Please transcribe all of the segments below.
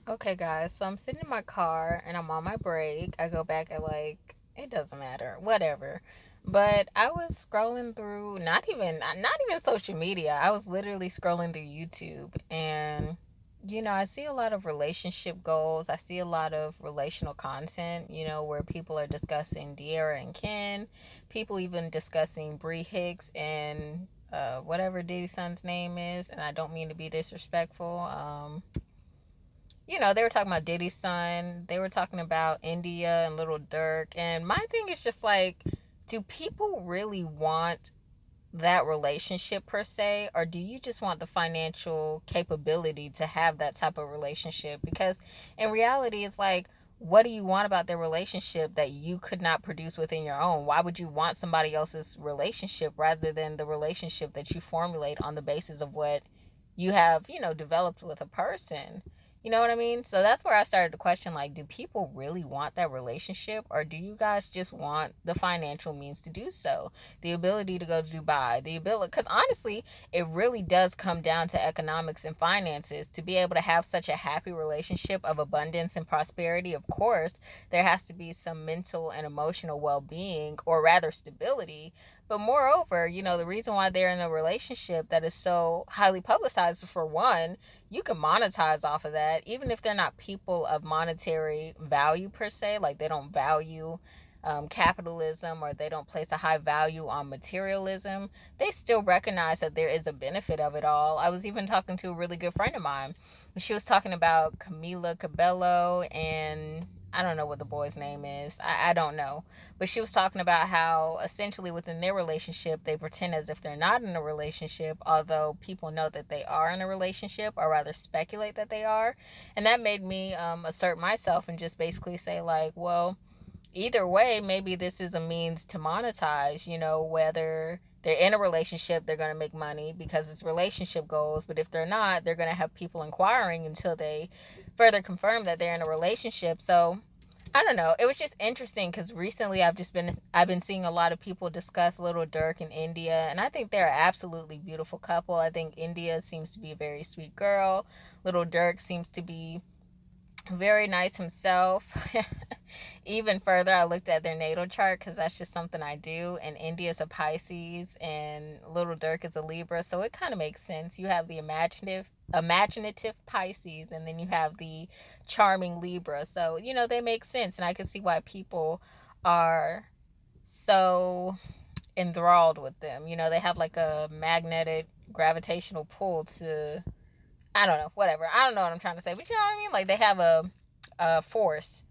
Okay, guys, so I'm sitting in my car and I'm on my break. I go back at it doesn't matter, whatever. But I was scrolling through not even social media. I was literally scrolling through YouTube and I see a lot of relationship goals. I see a lot of relational content, where people are discussing De'Ara and Ken, people even discussing Bree Hicks and whatever Diddy's son's name is, and I don't mean to be disrespectful. They were talking about Diddy's son. They were talking about India and Little Durk. And my thing is just like, do people really want that relationship per se? Or do you just want the financial capability to have that type of relationship? Because in reality, it's like, what do you want about their relationship that you could not produce within your own? Why would you want somebody else's relationship rather than the relationship that you formulate on the basis of what you have, developed with a person? You know what I mean? So that's where I started to question, like, do people really want that relationship, or do you guys just want the financial means to do so? The ability to go to Dubai, the ability, because honestly, it really does come down to economics and finances. To be able to have such a happy relationship of abundance and prosperity, of course, there has to be some mental and emotional well being, or rather stability. But moreover, the reason why they're in a relationship that is so highly publicized, for one, you can monetize off of that, even if they're not people of monetary value per se, like they don't value capitalism, or they don't place a high value on materialism. They still recognize that there is a benefit of it all. I was even talking to a really good friend of mine. She was talking about Camila Cabello and I don't know what the boy's name is. I don't know. But she was talking about how essentially within their relationship, they pretend as if they're not in a relationship, although people know that they are in a relationship, or rather speculate that they are. And that made me assert myself and just basically say, like, well, either way, maybe this is a means to monetize, whether they're in a relationship, they're going to make money because it's relationship goals. But if they're not, they're going to have people inquiring until they further confirm that they're in a relationship. So I don't know. It was just interesting because recently I've been seeing a lot of people discuss Little Durk and India, and I think they're an absolutely beautiful couple. I think India seems to be a very sweet girl. Little Durk seems to be very nice himself. Even further, I looked at their natal chart because that's just something I do. And India's a Pisces, and Little Durk is a Libra, so it kind of makes sense. You have the imaginative Pisces, and then you have the charming Libra. So they make sense, and I can see why people are so enthralled with them. They have like a magnetic gravitational pull to, I don't know, whatever. I don't know what I'm trying to say, but you know what I mean? Like they have a force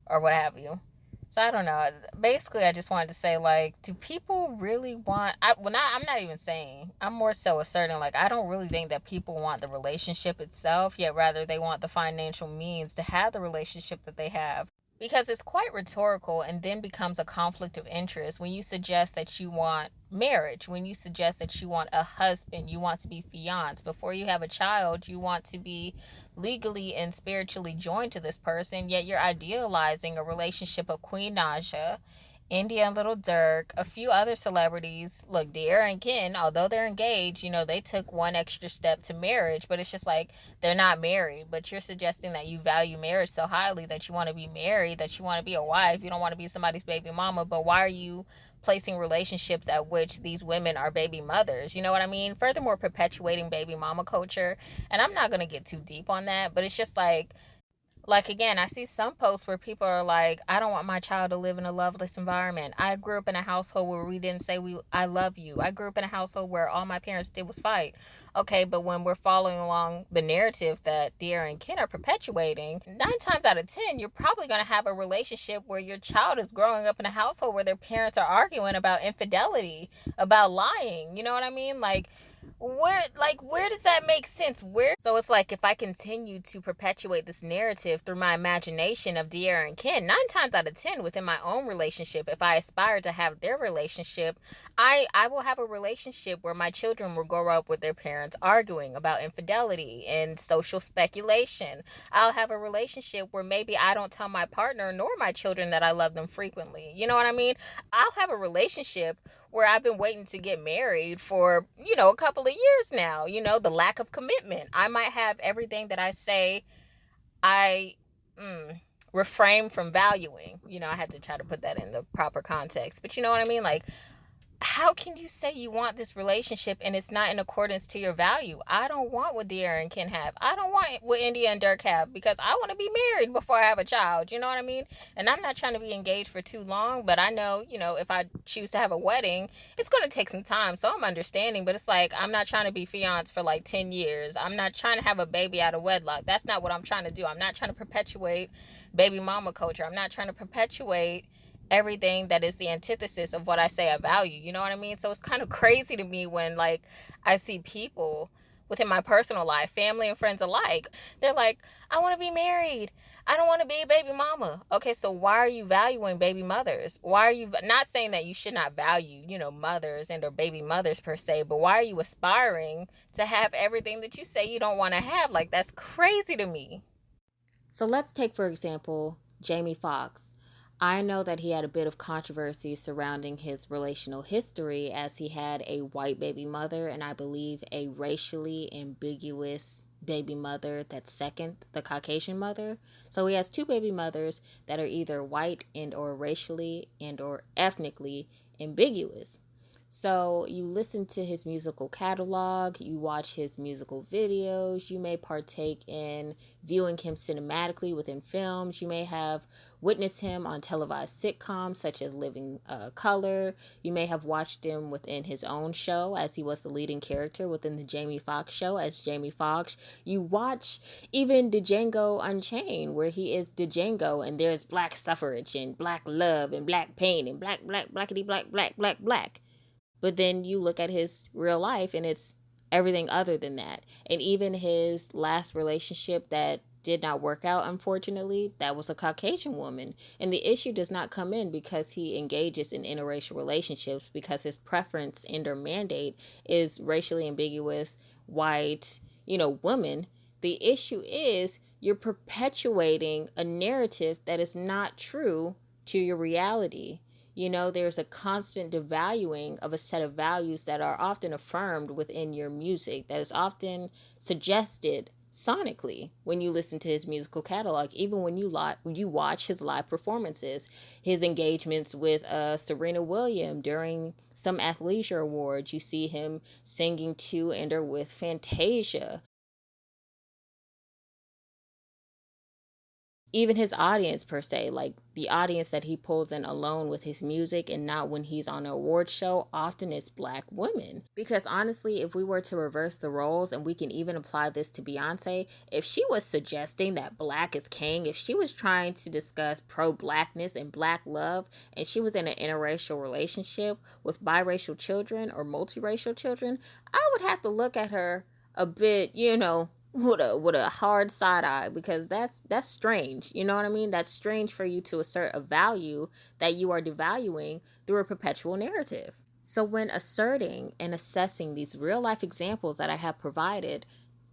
or what have you. So I don't know. Basically, I just wanted to say, like, do people really want? I'm not even saying. I'm more so asserting, like, I don't really think that people want the relationship itself, yet rather they want the financial means to have the relationship that they have. Because it's quite rhetorical and then becomes a conflict of interest when you suggest that you want marriage, when you suggest that you want a husband, you want to be fiancé. Before you have a child, you want to be legally and spiritually joined to this person, yet you're idealizing a relationship of Queen Naija, India and Little Durk, a few other celebrities. Look, De'Ara and Ken, although they're engaged, they took one extra step to marriage, but it's just like they're not married. But you're suggesting that you value marriage so highly that you want to be married, that you want to be a wife. You don't want to be somebody's baby mama, but why are you placing relationships at which these women are baby mothers? You know what I mean? Furthermore, perpetuating baby mama culture. And I'm not going to get too deep on that, but it's just like again, I see some posts where people are like, I don't want my child to live in a loveless environment. I grew up in a household where we didn't say I love you. I grew up in a household where all my parents did was fight. Okay, but when we're following along the narrative that De'Ara and Ken are perpetuating, 9 times out of 10, you're probably going to have a relationship where your child is growing up in a household where their parents are arguing about infidelity, about lying. You know what I mean? Where does that make sense? Where? So it's like, if I continue to perpetuate this narrative through my imagination of De'Ara and Ken, 9 times out of 10 within my own relationship, if I aspire to have their relationship, I will have a relationship where my children will grow up with their parents arguing about infidelity and social speculation. I'll have a relationship where maybe I don't tell my partner nor my children that I love them frequently. You know what I mean? I'll have a relationship where I've been waiting to get married for, a couple of years now. The lack of commitment. I might have everything that I say I refrain from valuing. I had to try to put that in the proper context. But you know what I mean? Like, how can you say you want this relationship and it's not in accordance to your value? I don't want what De'Aaron and Ken have. I don't want what India and Durk have because I want to be married before I have a child. You know what I mean? And I'm not trying to be engaged for too long, but I know, if I choose to have a wedding, it's going to take some time. So I'm understanding, but it's like I'm not trying to be fiancé for like 10 years. I'm not trying to have a baby out of wedlock. That's not what I'm trying to do. I'm not trying to perpetuate baby mama culture. I'm not trying to perpetuate everything that is the antithesis of what I say I value. You know what I mean? So it's kind of crazy to me when like I see people within my personal life, family and friends alike, they're like, I want to be married. I don't want to be a baby mama. Okay, so why are you valuing baby mothers? Why are you not saying that you should not value, mothers and or baby mothers per se, but why are you aspiring to have everything that you say you don't want to have? Like, that's crazy to me. So let's take, for example, Jamie Foxx. I know that he had a bit of controversy surrounding his relational history as he had a white baby mother and I believe a racially ambiguous baby mother that's second, the Caucasian mother. So he has two baby mothers that are either white and or racially and or ethnically ambiguous. So you listen to his musical catalog, you watch his musical videos, you may partake in viewing him cinematically within films. You may have witnessed him on televised sitcoms such as Living Color. You may have watched him within his own show as he was the leading character within the Jamie Foxx show as Jamie Foxx. You watch even Django Unchained where he is Django and there's black suffrage and black love and black pain and blackity black. But then you look at his real life and it's everything other than that. And even his last relationship that did not work out, unfortunately, that was a Caucasian woman. And the issue does not come in because he engages in interracial relationships because his preference and or mandate is racially ambiguous, white, woman. The issue is you're perpetuating a narrative that is not true to your reality. There's a constant devaluing of a set of values that are often affirmed within your music, that is often suggested sonically when you listen to his musical catalog, even when you watch his live performances, his engagements with Serena Williams during some athleisure awards. You see him singing to and or with Fantasia. Even his audience per se, like the audience that he pulls in alone with his music and not when he's on an award show, often is black women. Because honestly, if we were to reverse the roles, and we can even apply this to Beyonce, if she was suggesting that black is king, if she was trying to discuss pro-blackness and black love, and she was in an interracial relationship with biracial children or multiracial children, I would have to look at her a bit, with a hard side eye because that's strange. You know what I mean? That's strange for you to assert a value that you are devaluing through a perpetual narrative. So when asserting and assessing these real life examples that I have provided,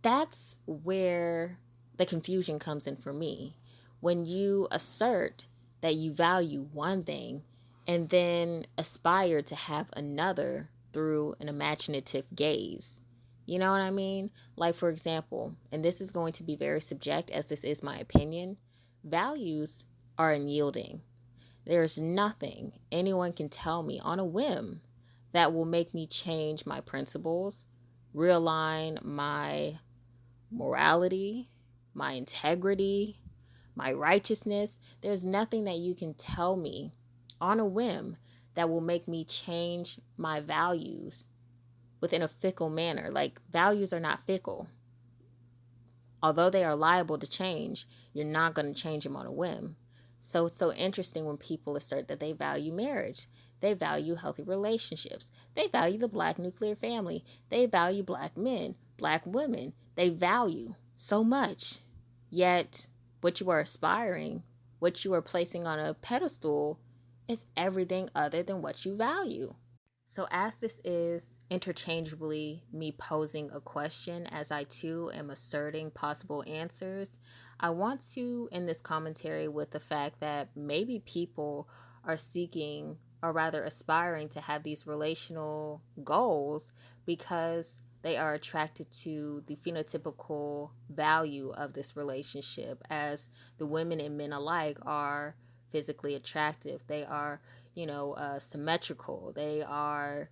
that's where the confusion comes in for me. When you assert that you value one thing and then aspire to have another through an imaginative gaze. You know what I mean? Like, for example, and this is going to be very subject as this is my opinion, values are unyielding. There's nothing anyone can tell me on a whim that will make me change my principles, realign my morality, my integrity, my righteousness. There's nothing that you can tell me on a whim that will make me change my values within a fickle manner. Like, values are not fickle. Although they are liable to change, you're not going to change them on a whim. So it's so interesting when people assert that they value marriage. They value healthy relationships. They value the black nuclear family. They value black men, black women. They value so much. Yet, what you are aspiring, what you are placing on a pedestal, is everything other than what you value. So, as this is interchangeably me posing a question as I too am asserting possible answers, I want to end this commentary with the fact that maybe people are seeking or rather aspiring to have these relational goals because they are attracted to the phenotypical value of this relationship, as the women and men alike are physically attractive. They are, symmetrical. They are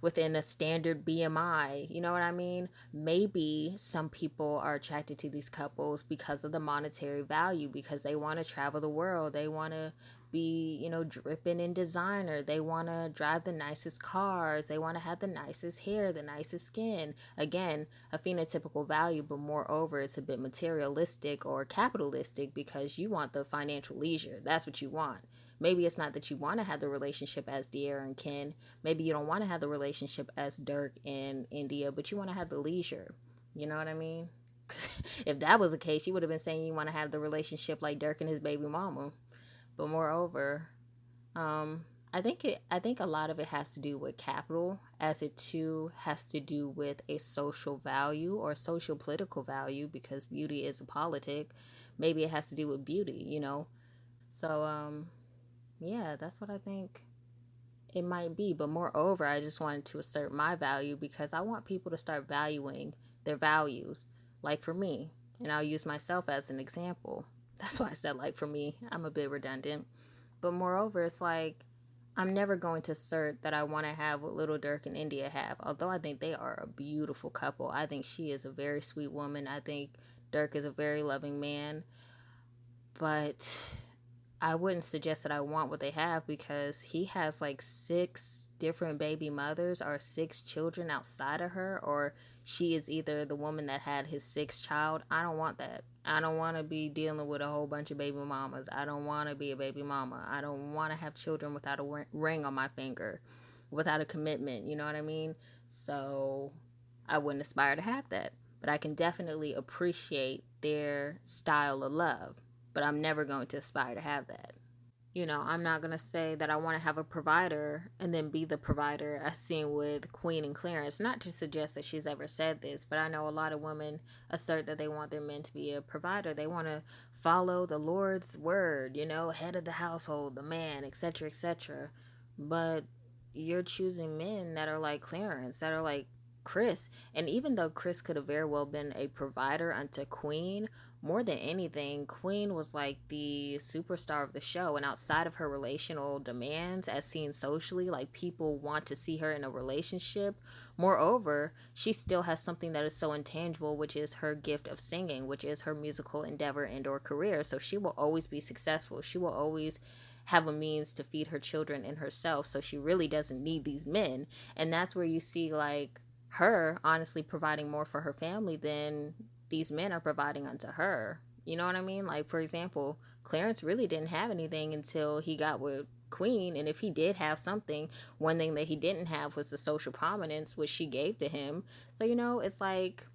within a standard BMI. You know what I mean? Maybe some people are attracted to these couples because of the monetary value, because they want to travel the world. They want to be, dripping in designer. They want to drive the nicest cars. They want to have the nicest hair, the nicest skin. Again, a phenotypical value, but moreover, it's a bit materialistic or capitalistic because you want the financial leisure. That's what you want. Maybe it's not that you want to have the relationship as De'Ara and Ken. Maybe you don't want to have the relationship as Durk and India, but you want to have the leisure. You know what I mean? Because if that was the case, you would have been saying you want to have the relationship like Durk and his baby mama. But moreover, I think a lot of it has to do with capital, as it too has to do with a social value or social political value, because beauty is a politic. Maybe it has to do with beauty. So yeah, that's what I think it might be. But moreover, I just wanted to assert my value because I want people to start valuing their values. Like for me, and I'll use myself as an example. That's why I said like for me. I'm a bit redundant. But moreover, it's like I'm never going to assert that I want to have what Little Durk and India have. Although I think they are a beautiful couple. I think she is a very sweet woman. I think Durk is a very loving man. But I wouldn't suggest that I want what they have, because he has like 6 different baby mothers or 6 children outside of her, or she is either the woman that had his 6th child. I don't want that. I don't want to be dealing with a whole bunch of baby mamas. I don't want to be a baby mama. I don't want to have children without a ring on my finger, without a commitment. You know what I mean? So I wouldn't aspire to have that. But I can definitely appreciate their style of love. But I'm never going to aspire to have that. I'm not going to say that I want to have a provider and then be the provider, as seen with Queen and Clarence. Not to suggest that she's ever said this, but I know a lot of women assert that they want their men to be a provider. They want to follow the Lord's word, head of the household, the man, etc., etc. But you're choosing men that are like Clarence, that are like Chris. And even though Chris could have very well been a provider unto Queen, more than anything, Queen was like the superstar of the show. And outside of her relational demands, as seen socially, like people want to see her in a relationship. Moreover, she still has something that is so intangible, which is her gift of singing, which is her musical endeavor and or career. So she will always be successful. She will always have a means to feed her children and herself. So she really doesn't need these men. And that's where you see like her honestly providing more for her family than these men are providing unto her. You know what I mean? Like, for example, Clarence really didn't have anything until he got with Queen. And if he did have something, one thing that he didn't have was the social prominence, which she gave to him. So, it's like,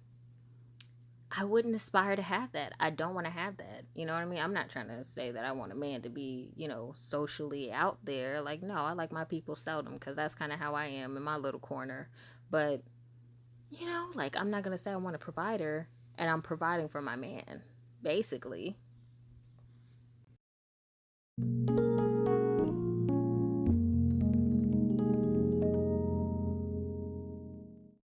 I wouldn't aspire to have that. I don't want to have that. You know what I mean? I'm not trying to say that I want a man to be, socially out there. Like, no, I like my people seldom, because that's kind of how I am in my little corner. But, like, I'm not going to say I want a provider and I'm providing for my man, basically.